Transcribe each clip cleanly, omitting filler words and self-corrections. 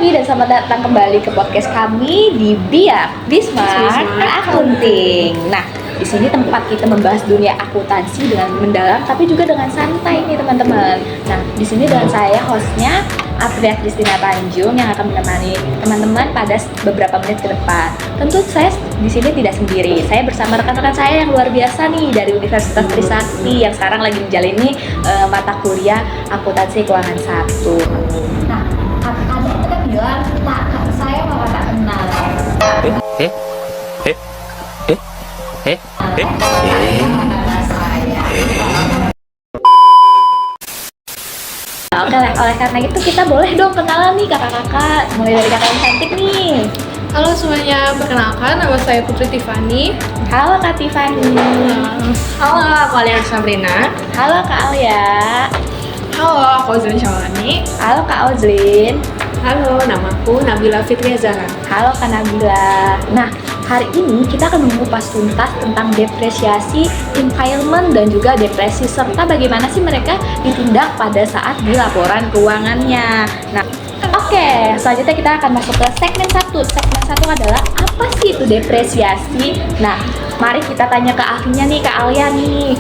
pagi dan selamat datang kembali ke podcast kami di BIAK Bismart Accounting. Nah, di sini tempat kita membahas dunia akuntansi dengan mendalam tapi juga dengan santai nih teman-teman. Nah, di sini dengan saya hostnya Apria Kristina Tanjung yang akan menemani teman-teman pada beberapa menit ke depan. Tentu saya di sini tidak sendiri. Saya bersama rekan-rekan saya yang luar biasa nih dari Universitas Trisakti yang sekarang lagi menjalani mata kuliah akuntansi keuangan 1. Nah, kakak-adik itu kan bilang tak saya mau tak kenal. Oke, oleh karena itu kita boleh dong kenalan nih kakak-kakak. Mulai dari kakak yang cantik nih. Halo semuanya, perkenalkan nama saya Putri Tiffany. Halo Kak Tiffany. Halo, aku Alia Sabrina. Halo Kak Alia. Halo, aku Ozlin Syawani. Halo Kak Ozlin. Halo, namaku Nabila Fitria Zahra. Halo Kak Nabila. Nah, hari ini kita akan mengupas tuntas tentang depresiasi, impairment, dan juga depresi, serta bagaimana sih mereka ditindak pada saat di laporan keuangannya. Nah, oke, selanjutnya kita akan masuk ke segmen 1. Segmen 1 adalah apa sih itu depresiasi? Nah, mari kita tanya ke ahlinya nih, Kak Alia nih.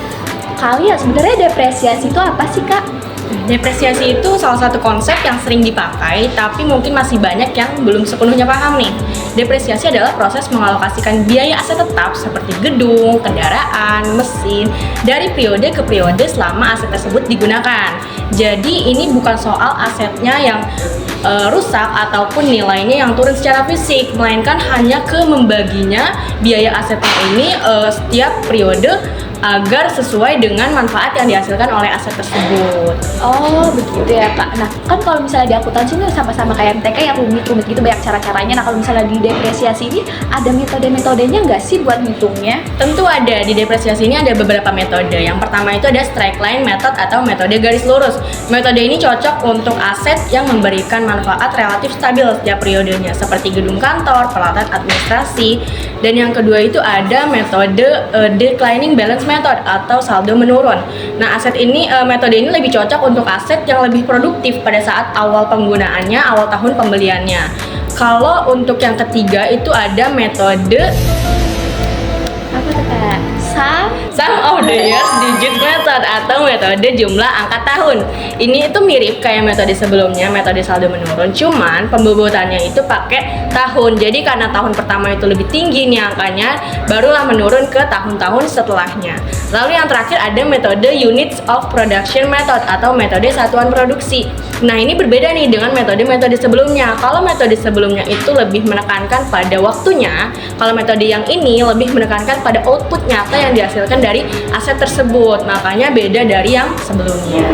Kak Alia, sebenarnya depresiasi itu apa sih, Kak? Depresiasi itu salah satu konsep yang sering dipakai, tapi mungkin masih banyak yang belum sepenuhnya paham nih. Depresiasi adalah proses mengalokasikan biaya aset tetap seperti gedung, kendaraan, mesin, dari periode ke periode selama aset tersebut digunakan. Jadi ini bukan soal asetnya yang rusak ataupun nilainya yang turun secara fisik, melainkan hanya ke membaginya biaya asetnya ini setiap periode agar sesuai dengan manfaat yang dihasilkan oleh aset tersebut. Oh, begitu ya Kak. Nah, kan kalau misalnya di akuntansi ini sama-sama kayak MTK yang rumit-rumit gitu, banyak cara-caranya. Nah, kalau misalnya di depresiasi ini ada metode-metodenya nggak sih buat ngitungnya? Tentu ada. Di depresiasi ini ada beberapa metode. Yang pertama itu ada straight line method atau metode garis lurus. Metode ini cocok untuk aset yang memberikan manfaat relatif stabil setiap periodenya, seperti gedung kantor, peralatan administrasi. Dan yang kedua itu ada metode declining balance method atau saldo menurun. Nah, metode ini lebih cocok untuk aset yang lebih produktif pada saat awal penggunaannya, awal tahun pembeliannya. Kalau untuk yang ketiga itu ada metode Apa tuh Kak? sum of the years digit method atau metode jumlah angka tahun. Ini itu mirip kayak metode sebelumnya, metode saldo menurun, cuman pembobotannya itu pakai tahun. Jadi karena tahun pertama itu lebih tinggi nih angkanya, barulah menurun ke tahun-tahun setelahnya. Lalu yang terakhir ada metode units of production method atau metode satuan produksi. Nah, ini berbeda nih dengan metode-metode sebelumnya. Kalau metode sebelumnya itu lebih menekankan pada waktunya, kalau metode yang ini lebih menekankan pada output nyata yang dihasilkan dari aset tersebut. Makanya beda dari yang sebelumnya.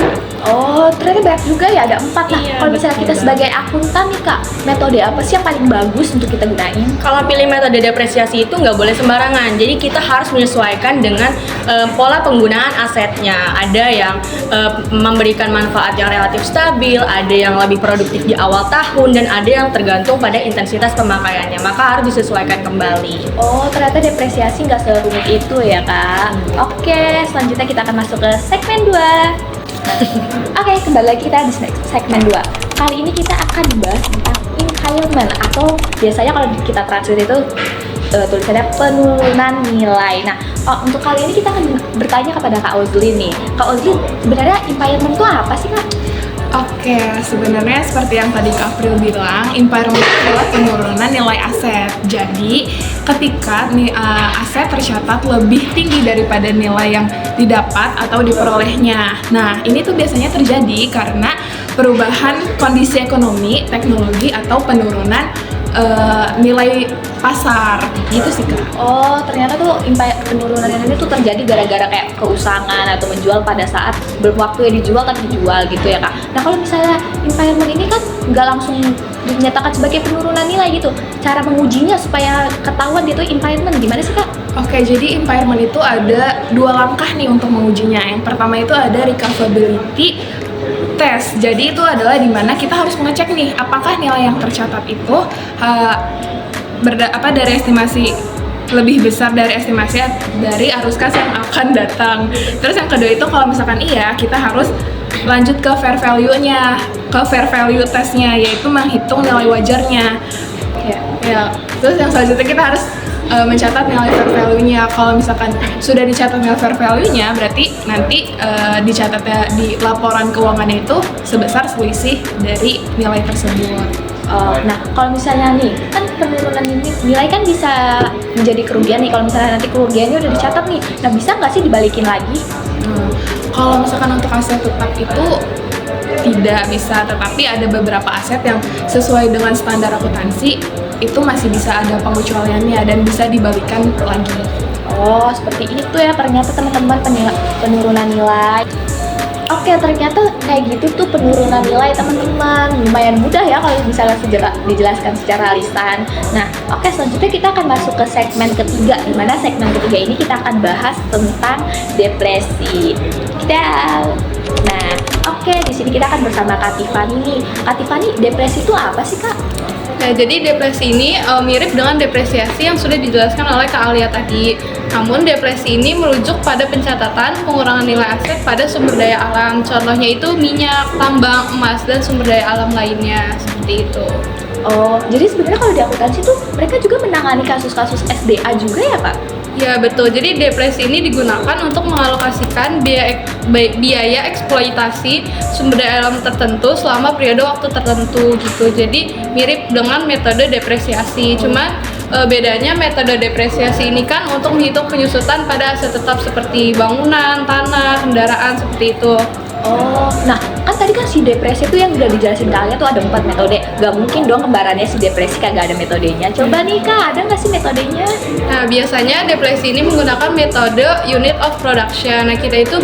Oh, ternyata banyak juga ya, ada 4. Nah, Iya, kalau misalnya kita betul. sebagai akuntan nih Kak, metode apa sih yang paling bagus untuk kita gunain? Kalau pilih metode depresiasi itu nggak boleh sembarangan. Jadi kita harus menyesuaikan dengan pola penggunaan asetnya. Ada yang memberikan manfaat yang relatif stabil, ada yang lebih produktif di awal tahun, dan ada yang tergantung pada intensitas pemakaiannya. Maka harus disesuaikan kembali. Oh, ternyata depresiasi nggak serumit itu ya Kak. Oke, selanjutnya kita akan masuk ke segmen 2. Oke, kembali lagi kita di segmen 2. Kali ini kita akan membahas tentang impairment, atau biasanya kalau kita translate itu tulisannya penurunan nilai. Nah, untuk kali ini kita akan bertanya kepada Kak Ozlin nih. Kak Ozlin, sebenarnya impairment itu apa sih Kak? Oke, sebenarnya seperti yang tadi Kak April bilang, impairment adalah penurunan nilai aset. Jadi, ketika aset tercatat lebih tinggi daripada nilai yang didapat atau diperolehnya. Nah, ini tuh biasanya terjadi karena perubahan kondisi ekonomi, teknologi, atau penurunan nilai pasar, gitu sih Kak. Oh, ternyata tuh penurunan ini tuh terjadi gara-gara kayak keusangan atau menjual pada saat belum waktunya dijual tapi dijual gitu ya Kak. Nah, kalau misalnya impairment ini kan nggak langsung dinyatakan sebagai penurunan nilai gitu. Cara mengujinya supaya ketahuan dia tuh impairment gimana sih Kak? Oke, jadi impairment itu ada 2 langkah nih untuk mengujinya. Yang pertama itu ada recoverability test. Jadi itu adalah dimana kita harus mengecek nih apakah nilai yang tercatat itu dari estimasi lebih besar dari estimasi dari arus kas yang akan datang. Terus yang kedua itu kalau misalkan iya, kita harus Lanjut ke fair value-nya, ke fair value testnya, yaitu menghitung nilai wajarnya. Ya, terus yang selanjutnya kita harus mencatat nilai fair value-nya. Kalau misalkan sudah dicatat nilai fair value-nya, berarti nanti dicatatnya di laporan keuangannya itu sebesar selisih dari nilai tersebut. Nah, kalau misalnya nih, kan penurunan ini nilai kan bisa menjadi kerugian nih. Kalau misalnya nanti kerugiannya udah dicatat nih, nah bisa nggak sih dibalikin lagi? Kalau misalkan untuk aset tetap itu tidak bisa, tetapi ada beberapa aset yang sesuai dengan standar akuntansi itu masih bisa ada pengecualiannya dan bisa dibalikan lagi. Oh, seperti itu ya ternyata teman-teman penurunan nilai. Oke, ternyata kayak gitu tuh penurunan nilai teman-teman. Lumayan mudah ya kalau misalnya dijelaskan secara lisan. Nah, oke, selanjutnya kita akan masuk ke segmen ketiga, di mana segmen ketiga ini kita akan bahas tentang depresi. Nah, oke, di sini kita akan bersama Kak Tiffany nih. Kak Tiffany, depresi itu apa sih, Kak? Nah, jadi depresi ini mirip dengan depresiasi yang sudah dijelaskan oleh Kak Alia tadi. Namun depresi ini merujuk pada pencatatan pengurangan nilai aset pada sumber daya alam. Contohnya itu minyak, tambang, emas, dan sumber daya alam lainnya. Seperti itu. Oh, jadi sebenarnya kalau di akuntansi tuh mereka juga menangani kasus-kasus SDA juga ya, Kak? Ya betul, jadi depresi ini digunakan untuk mengalokasikan biaya eksploitasi sumber daya alam tertentu selama periode waktu tertentu gitu. Jadi mirip dengan metode depresiasi, cuman bedanya metode depresiasi ini kan untuk menghitung penyusutan pada aset tetap seperti bangunan, tanah, kendaraan, seperti itu. Oh, nah kan tadi kan si depresi itu yang udah dijelasin kalian tuh ada 4 metode. Gak mungkin dong kembarannya si depresi kagak ada metodenya. Coba nih Kak, ada nggak sih metodenya? Nah, biasanya depresi ini menggunakan metode unit of production. Nah, kita itu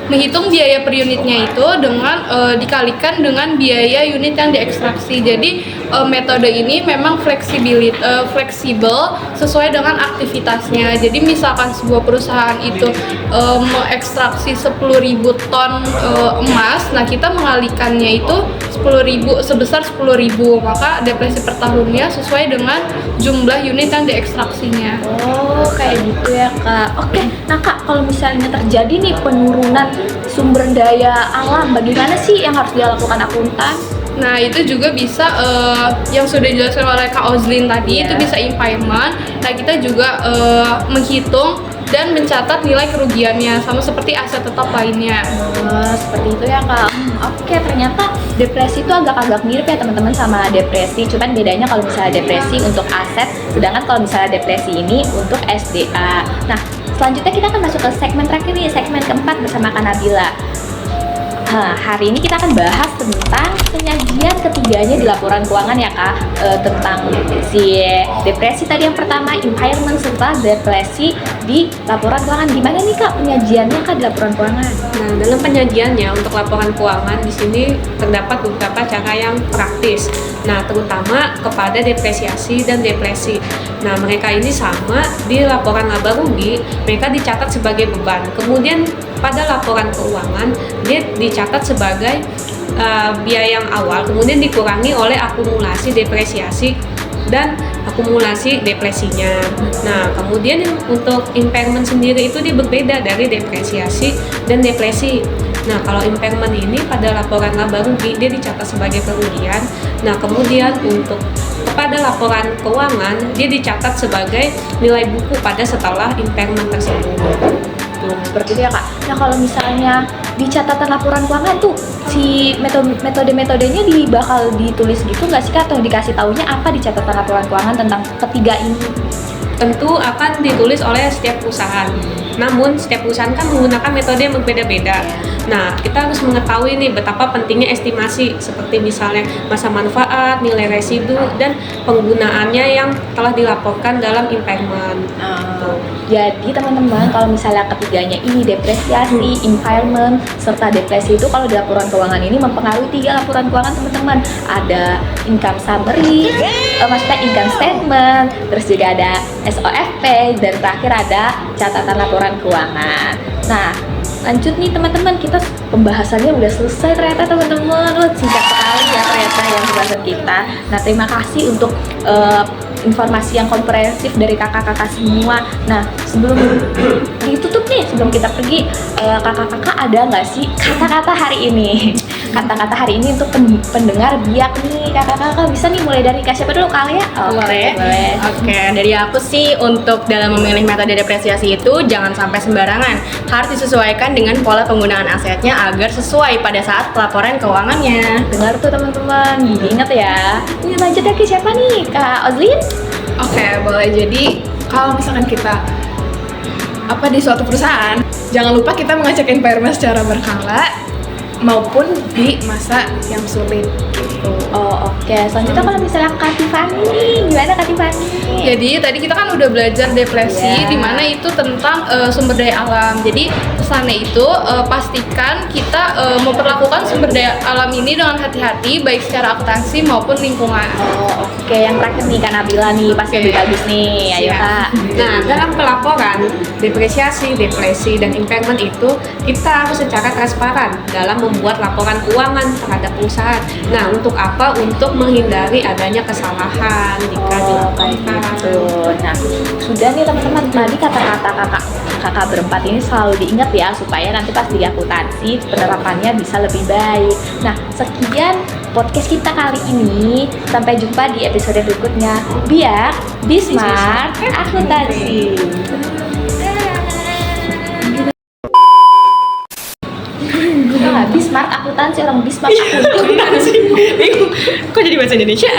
menghitung biaya per unitnya itu dengan dikalikan dengan biaya unit yang diekstraksi. Jadi metode ini memang fleksibel sesuai dengan aktivitasnya. Jadi misalkan sebuah perusahaan itu mengekstraksi 10.000 ton emas, nah kita mengalikannya itu 10.000 sebesar 10.000, maka depresi per tahunnya sesuai dengan jumlah unit yang diekstraksinya. Oh, kayak gitu ya Kak. Oke, nah Kak, kalau misalnya terjadi nih penurunan sumber daya alam, bagaimana sih yang harus dilakukan akuntan? Nah, itu juga bisa yang sudah dijelaskan oleh Kak Ozlin tadi, itu bisa impairment. Nah, kita juga menghitung dan mencatat nilai kerugiannya sama seperti aset tetap lainnya. Seperti itu ya Kak. Oke, ternyata depresi itu agak-agak mirip ya teman-teman sama depresi. Cuman bedanya kalau misalnya depresi untuk aset, sedangkan kalau misalnya depresi ini untuk SDA. Nah, selanjutnya kita akan masuk ke segmen terakhir nih, segmen keempat bersama Kak Nabila. Hari ini kita akan bahas tentang penyajian ketiganya di laporan keuangan ya Kak, tentang si depresi tadi yang pertama, impairment, serta depresi di laporan keuangan. Gimana nih Kak penyajiannya Kak di laporan keuangan? Nah, dalam penyajiannya untuk laporan keuangan di sini terdapat beberapa cara yang praktis. Nah, terutama kepada depresiasi dan depresi. Nah, mereka ini sama di laporan laba rugi, mereka dicatat sebagai beban. Kemudian pada laporan keuangan dia dicatat sebagai biaya yang awal, kemudian dikurangi oleh akumulasi depresiasi dan akumulasi depresinya. Nah, kemudian untuk impairment sendiri itu dia berbeda dari depresiasi dan depresi. Nah, kalau impairment ini pada laporan laba rugi dia dicatat sebagai kerugian. Nah, kemudian untuk kepada laporan keuangan dia dicatat sebagai nilai buku pada setelah impairment tersebut. Seperti itu ya Kak. Nah, kalau misalnya di catatan laporan keuangan tuh si metode-metodenya bakal ditulis gitu nggak sih Kak, atau dikasih taunya apa di catatan laporan keuangan tentang ketiga ini? Tentu akan ditulis oleh setiap perusahaan. Namun setiap perusahaan kan menggunakan metode yang berbeda-beda. Nah, kita harus mengetahui nih betapa pentingnya estimasi, seperti misalnya masa manfaat, nilai residu, dan penggunaannya yang telah dilaporkan dalam impairment. Jadi teman-teman, kalau misalnya ketiganya ini depresiasi, impairment, serta depresi itu kalau di laporan keuangan ini mempengaruhi 3 laporan keuangan teman-teman. Ada income summary, maksudnya income statement, terus juga ada SOFP, dan terakhir ada catatan laporan keuangan. Nah, lanjut nih teman-teman, kita pembahasannya udah selesai ternyata teman-teman. Singkat sekali ya ternyata yang pembahasan kita. Nah, terima kasih untuk informasi yang komprehensif dari kakak-kakak semua. Nah, sebelum ditutup nih, sebelum kita pergi, kakak-kakak ada nggak sih kata-kata hari ini? Kata-kata hari ini untuk pendengar biak nih, kakak-kakak bisa nih mulai dari siapa dulu, kali ya? Boleh. Oke, dari aku sih untuk dalam memilih metode depresiasi itu jangan sampai sembarangan. Harus disesuaikan dengan pola penggunaan asetnya agar sesuai pada saat pelaporan keuangannya. Dengar tuh teman-teman, diingat ya. Ini lanjut lagi siapa nih, Kak Ozlin? Oke, boleh. Jadi kalau misalkan kita di suatu perusahaan, jangan lupa kita mengecek impairment secara berkala maupun di masa yang sulit gitu. Oh oke, selanjutnya kalau misalnya Kak Tiffany nih, gimana Kak Tiffany? Jadi tadi kita kan udah belajar depresi, Iya. di mana itu tentang sumber daya alam. Jadi pesannya itu pastikan kita memperlakukan sumber daya alam ini dengan hati-hati, baik secara akuntansi maupun lingkungan. Oh oke, yang terakhir nih Kak Nabila nih, pasti lebih bagus nih, ayo Siap. Kak. Nah, dalam pelaporan depresiasi, depresi, dan impairment itu kita harus secara transparan dalam membuat laporan keuangan terhadap perusahaan. Nah, untuk apa? Untuk menghindari adanya kesalahan jika Oh kayak dilakukan. gitu. Nah, sudah nih teman-teman, tadi kata-kata kakak berempat ini selalu diingat ya, supaya nanti pas di akuntansi penerapannya bisa lebih baik. Nah, sekian podcast kita kali ini. Sampai jumpa di episode berikutnya. Biak, be smart, akuntansi. Nggak, be smart, akuntansi, orang be smart, akuntansi. Bingung, kok jadi bahasa Indonesia?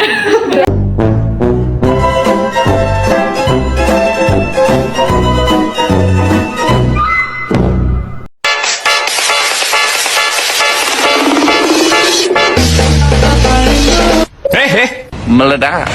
Meledak.